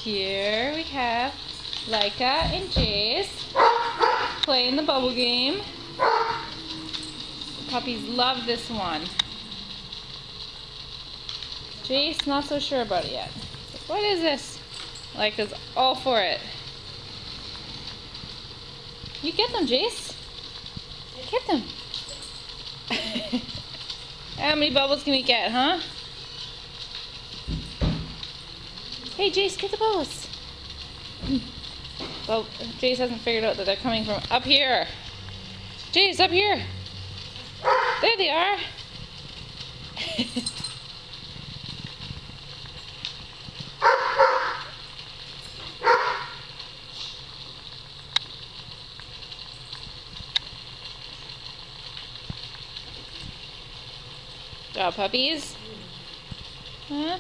Here we have Laika and Jace playing the bubble game. The puppies love this one. Jace not so sure about it yet. What is this? Laika's all for it. You get them, Jace. Get them. How many bubbles can we get, huh? Hey, Jace, get the bubbles. Well, Jace hasn't figured out that they're coming from up here. Jace, up here. There they are. Good job, puppies. Huh?